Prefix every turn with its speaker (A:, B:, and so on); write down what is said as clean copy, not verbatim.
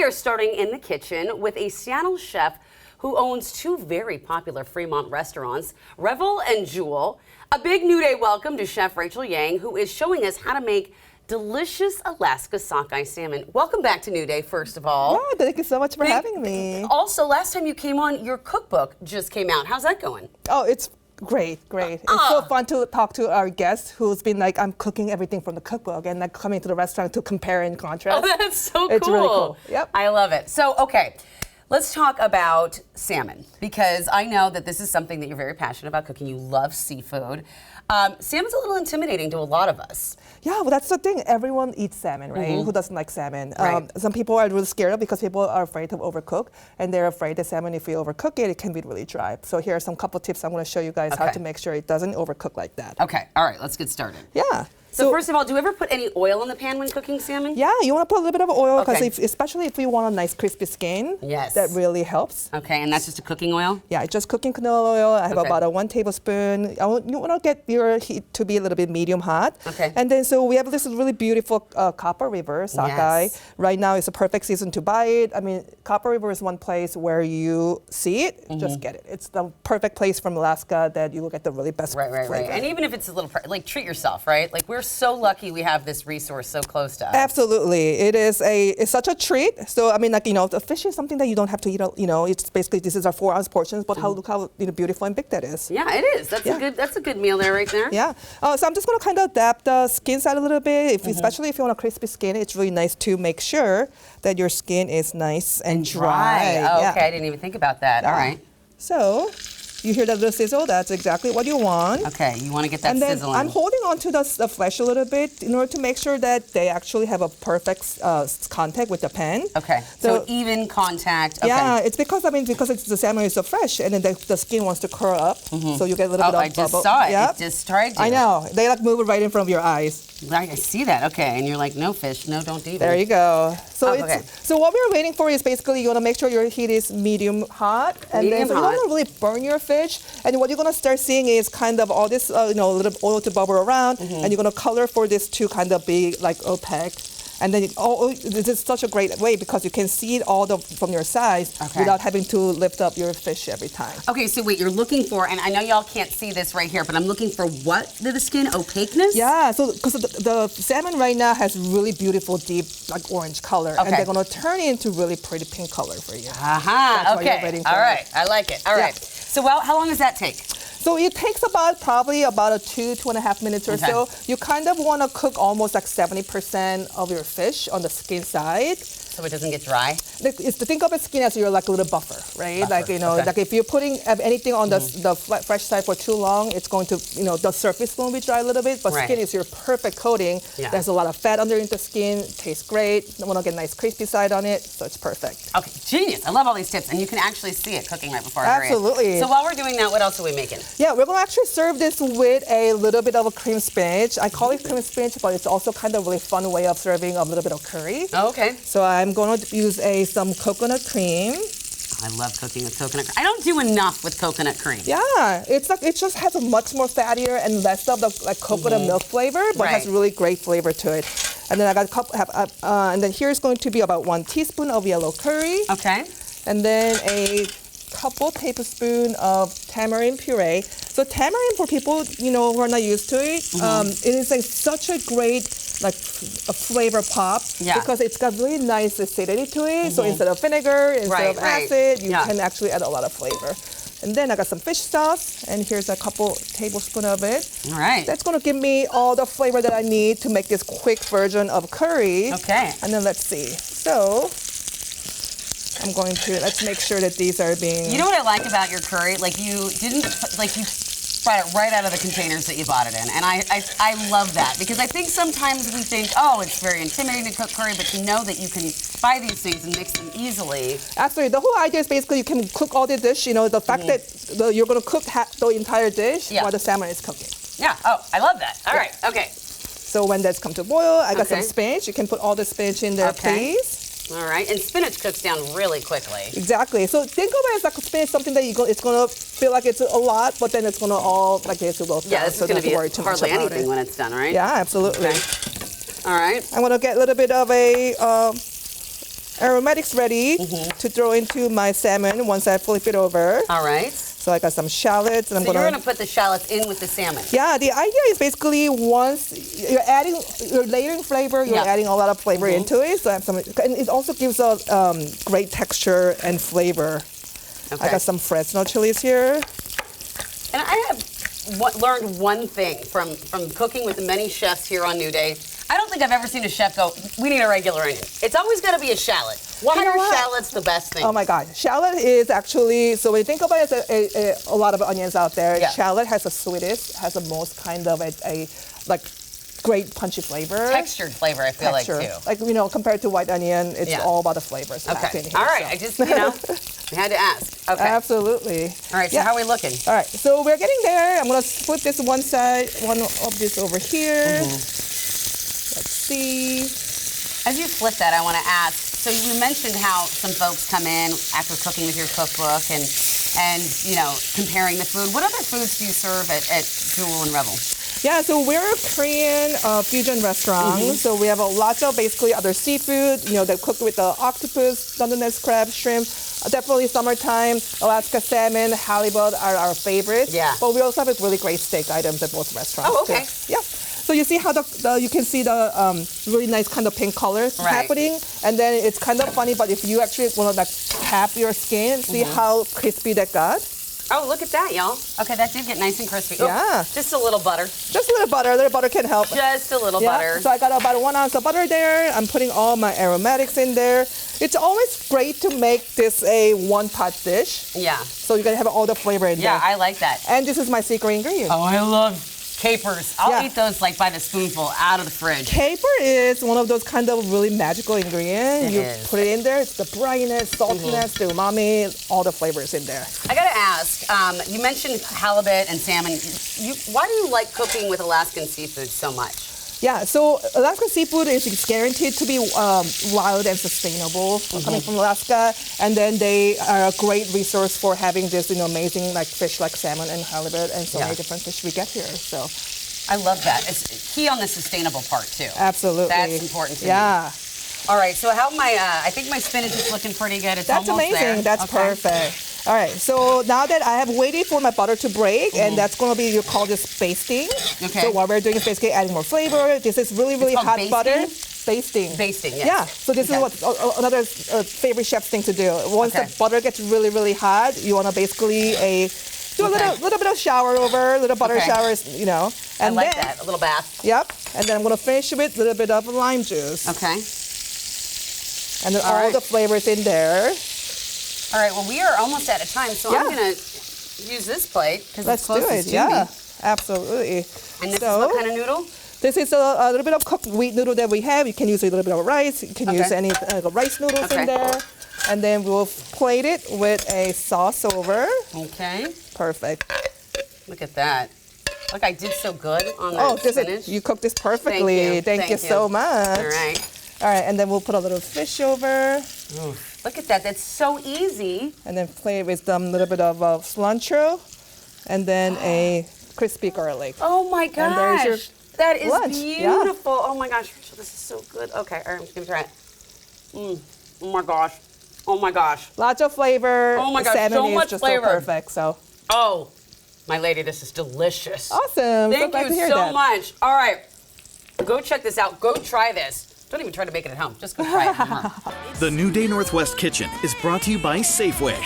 A: are starting in the kitchen with a Seattle chef who owns two very popular Fremont restaurants, Revel and Joule. A big New Day welcome to Chef Rachel Yang, who is showing us how to make delicious Alaska Sockeye Salmon. Welcome back to New Day, first of all.
B: Oh, thank you so much for having me.
A: Also, last time you came on, your cookbook just came out. How's that going?
B: Oh, it's great. It's so fun to talk to our guest who's been like, I'm cooking everything from the cookbook and like coming to the restaurant to compare and contrast.
A: Oh, that's so cool.
B: It's really cool. Yep.
A: I love it. So, okay. Let's talk about salmon, because I know that this is something that you're very passionate about cooking. You love seafood. Salmon's a little intimidating to a lot of us.
B: Yeah, well, that's the thing. Everyone eats salmon, right? Who doesn't like salmon?
A: Right.
B: Some people are really scared of because people are afraid to overcook, and they're afraid that salmon, if you overcook it, it can be really dry. So here are some couple tips I'm going to show you guys how to make sure it doesn't overcook like that.
A: Okay, all right, let's get started.
B: Yeah.
A: So first of all, do you ever put any oil in the pan when cooking salmon?
B: Yeah, you want to put a little bit of oil, because especially if you want a nice crispy skin, that really helps.
A: Okay, and that's just a cooking oil?
B: Yeah, it's just cooking canola oil. I have about a 1 tablespoon. You want to get your heat to be a little bit medium hot.
A: Okay.
B: And then so we have this really beautiful Copper River sockeye.
A: Yes.
B: Right now is a perfect season to buy it. I mean, Copper River is one place where you see it, just get it. It's the perfect place from Alaska that you will get the really best flavor.
A: Right. And even if it's a little, like, treat yourself, right? Like, we're so lucky we have this resource so close to us.
B: Absolutely. It's such a treat. So, I mean, like, the fish is something that you don't have to eat, it's basically, this is our 4-ounce portions, but look how beautiful and big that is.
A: Yeah, it is. That's a good meal there, right there.
B: Yeah. So I'm just going to kind of dab the skin side a little bit, especially if you want a crispy skin. It's really nice to make sure that your skin is nice and dry.
A: Oh, okay. I didn't even think about that. All right.
B: So you hear that little sizzle? That's exactly what you want.
A: Okay, you want to get that
B: and then
A: sizzling.
B: I'm holding on to the flesh a little bit in order to make sure that they actually have a perfect contact with the pan.
A: Okay, so even contact. Okay.
B: Yeah, it's because the salmon is so fresh, and then the skin wants to curl up, so you get a little bit of bubble.
A: I just saw it. Yep. It just tried to.
B: I know. They like move it right in front of your eyes.
A: I see that. Okay, and you're like, no fish, no, don't eat it.
B: There you go. So so what we're waiting for is basically you want to make sure your heat is medium hot, and then you don't want to really burn your fish. And what you're going to start seeing is kind of all this, a little oil to bubble around, and you're going to color for this to kind of be like opaque. And then this is such a great way because you can see it all from your sides without having to lift up your fish every time.
A: Okay, so wait, you're looking for, and I know y'all can't see this right here, but I'm looking for what to the skin? Opaqueness?
B: Yeah, so because the salmon right now has really beautiful deep like orange color, and they're going to turn into really pretty pink color for you.
A: Okay, all right, I like it. All right, so how long does that take?
B: So it takes probably about 2.5 minutes or so. You kind of want to cook almost like 70% of your fish on the skin side.
A: So it doesn't get dry?
B: Think of a skin as your like a little buffer, right? Like, like if you're putting anything on the fresh side for too long, it's going to, the surface will be dry a little bit, but skin is your perfect coating. Yeah. There's a lot of fat underneath the skin, tastes great. You want to get a nice crispy side on it, so it's perfect.
A: Okay, genius. I love all these tips, and you can actually see it cooking right before I
B: Absolutely.
A: So while we're doing that, what else are we making?
B: Yeah, we're going to actually serve this with a little bit of a cream spinach. I call it cream spinach, but it's also kind of a really fun way of serving a little bit of curry.
A: Oh, okay.
B: So I'm going to use some coconut cream.
A: I love cooking with coconut cream. I don't do enough with coconut cream.
B: Yeah, it's like it just has a much more fattier and less of the coconut milk flavor, but has really great flavor to it. And then I got a couple. And then here's going to be about 1 teaspoon of yellow curry.
A: Okay.
B: And then a couple tablespoons of tamarind puree. So tamarind, for people who are not used to it, it is such a great a flavor pop because it's got really nice acidity to it. So instead of vinegar, instead of acid, you can actually add a lot of flavor. And then I got some fish sauce, and here's a couple tablespoons of it.
A: All right.
B: That's going to give me all the flavor that I need to make this quick version of curry.
A: Okay.
B: And then let's see. So let's make sure that these are being...
A: You know what I like about your curry? You brought it right out of the containers that you bought it in. And I love that because I think sometimes we think, oh, it's very intimidating to cook curry, but to know that you can buy these things and mix them easily.
B: Absolutely. The whole idea is basically you can cook all the dish, the fact that you're going to cook the entire dish while the salmon is cooking.
A: Yeah. Oh, I love that. All right. Okay.
B: So when that's come to boil, I got some spinach. You can put all the spinach in there, please.
A: All right, and spinach cooks down really quickly.
B: Exactly. So think of it as like spinach, something that it's going to feel like it's a lot, but then it's going to all like it's a little.
A: Yeah, this is going to be hardly anything when it's done, right?
B: Yeah, absolutely.
A: Okay. All right.
B: I'm going to get a little bit of a aromatics ready to throw into my salmon once I flip it over.
A: All right.
B: So I got some shallots, and
A: So you're gonna put the shallots in with the salmon.
B: Yeah, the idea is basically once you're layering flavor, you're adding a lot of flavor into it. So I have some, and it also gives a great texture and flavor.
A: Okay.
B: I got some Fresno chilies here.
A: And I have learned one thing from cooking with the many chefs here on New Day. I don't think I've ever seen a chef go, we need a regular onion. It's always got to be a shallot. Why are shallots the best thing?
B: Oh my God. Shallot is actually, so when you think about it, a lot of onions out there, shallot has the sweetest, has the most kind of a like great punchy flavor.
A: Textured flavor, I feel like too.
B: Like, compared to white onion, it's all about the flavors.
A: Okay. All right. So. I just, we had to ask. Okay.
B: Absolutely.
A: All right. So how are we looking?
B: All right. So we're getting there. I'm going to flip this one side, one of this over here. Let's see.
A: As you flip that, I want to ask, so you mentioned how some folks come in after cooking with your cookbook and comparing the food. What other foods do you serve at Joule and Revel?
B: Yeah, so we're a Korean fusion restaurant. So we have lots of basically other seafood, that cook with the octopus, Londonese crab, shrimp. Definitely summertime, Alaska salmon, halibut are our favorites.
A: Yeah.
B: But we also have really great steak items at both restaurants.
A: Oh, okay.
B: Too. Yeah. So you see how you can see the really nice kind of pink colors happening, and then it's kind of funny. But if you actually want to tap your skin, see how crispy that got.
A: Oh, look at that, y'all. Okay, that did get nice and crispy.
B: Yeah.
A: Just a little butter.
B: Just a little butter. A little butter can help.
A: Just a little butter.
B: So I got about 1 ounce of butter there. I'm putting all my aromatics in there. It's always great to make this a one-pot dish.
A: Yeah.
B: So you're going to have all the flavor in there.
A: Yeah, I like that.
B: And this is my secret ingredient.
A: Oh, I love capers. I'll eat those like by the spoonful out of the fridge.
B: Caper is one of those kind of really magical ingredients. You put it in there, it's the brightness, saltiness, the umami, all the flavors in there.
A: I gotta ask, you mentioned halibut and salmon. Why do you like cooking with Alaskan seafood so much?
B: Yeah, so Alaskan seafood is guaranteed to be wild and sustainable coming from Alaska, and then they are a great resource for having this amazing fish like salmon and halibut and so many different fish we get here. So
A: I love that. It's key on the sustainable part too.
B: Absolutely.
A: That's important to me. All right, so how I think my spinach is looking pretty good. It's almost
B: amazing.
A: There.
B: That's perfect. All right, so now that I have waited for my butter to break, and that's going to be, you call this basting.
A: Okay.
B: So what we're doing is basically adding more flavor. This is really, really hot
A: basting?
B: butter. Basting.
A: Basting, yes.
B: Yeah, so this is what another favorite chef's thing to do. Once the butter gets really, really hot, you want to basically do a little bit of shower over, little butter showers, And
A: I like that, a little bath.
B: Yep, and then I'm going to finish with a little bit of lime juice.
A: Okay.
B: And then all the flavors in there.
A: All right, well, we are almost out of time, so I'm going to use this plate because it's closest to me.
B: Absolutely.
A: And this is what kind of noodle?
B: This is a little bit of cooked wheat noodle that we have. You can use a little bit of rice. You can use any rice noodles in there. And then we'll plate it with a sauce over.
A: Okay.
B: Perfect.
A: Look at that. Look, I did so good on that spinach.
B: You cooked this perfectly. Thank you so much.
A: All right.
B: All right, and then we'll put a little fish over.
A: Ooh, look at that. That's so easy.
B: And then play it with a little bit of cilantro. And then a crispy garlic.
A: Oh my gosh.
B: And there's your
A: that is
B: lunch.
A: beautiful. Oh my gosh, Rachel, this is so good. Okay, all right, I'm just gonna try it. Oh my gosh. Oh my gosh.
B: Lots of flavor.
A: Oh my gosh,
B: salmon
A: so much
B: is just
A: flavor.
B: So perfect. So.
A: Oh, my lady, this is delicious.
B: Awesome.
A: Thank
B: so glad
A: you
B: to hear
A: so
B: that.
A: much. All right, go check this out. Go try this. Don't even try to make it at home. Just go try it.
C: The New Day Northwest Kitchen is brought to you by Safeway.